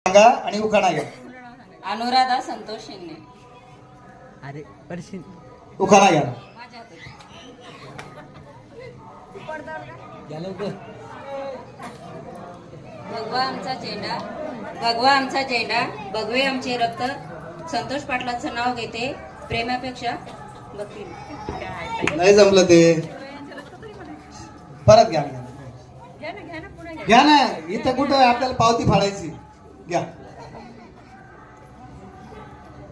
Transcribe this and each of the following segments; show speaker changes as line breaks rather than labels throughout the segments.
सांगा आणि उखाणा घ्या.
अनुराधा संतोष शिंगणे.
अरे परशी
उखाणा घ्या.
माझ्या हातात.
या लवकर.
भगवा आमचा झेंडा, भगवा आमचा झेंडा, भगवे आमचे रक्त. संतोष पाटलांचं नाव घेते, प्रेमापेक्षा भक्ती.
नाही जमलं ते, परत घ्या. घ्या ना, इथं कुठं आपल्याला पावती फाडायची. घ्या.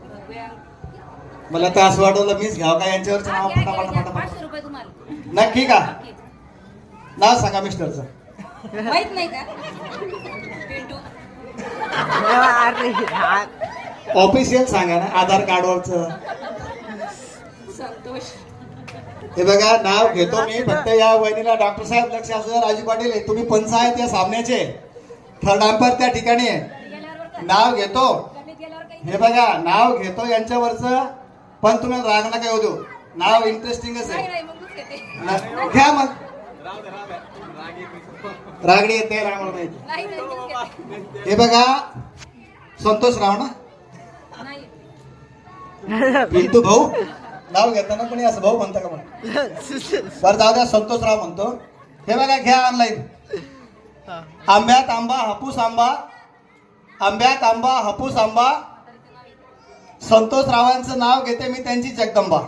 भगवे
मला तर असं वाटवलं मीच घ्यावं का यांच्यावरचं नाव फटाफट फटाफट.
500 रुपये तुम्हाला.
नक्की का? नाव सांगा मिस्टरचं.
माहित नाही का? पिंटू.
अरे
ऑफिशियल सांगा ना, आधार कार्डवरचं.
संतोष.
हे बघा, नाव घेतो मी, फक्त या वहिनीला डॉक्टर साहेब लक्ष असू द्या. राजू पाटील आहे, तुम्ही पंच आहेत या सामन्याचे, थर्ड अंपायर त्या ठिकाणी आहे. नाव घेतो, हे बघा नाव घेतो यांच्यावरचं, पण तुम्ही राग नका येऊ देऊ. नाव इंटरेस्टिंगच आहे. घ्या मग. रागडी येते, रावण नाही. हे बघा, संतोष राव ना, पिंटू भाऊ. नाव घेताना कोणी असं भाऊ म्हणता का? मग बरं जाऊ द्या, संतोष राव म्हणतो. हे बघा, घ्या ऑनलाईन. आंब्यात आंबा हापूस आंबा, आंब्यात आंबा हापूस आंबा. संतोष रावांचं नाव घेते मी, त्यांची जगदंबा.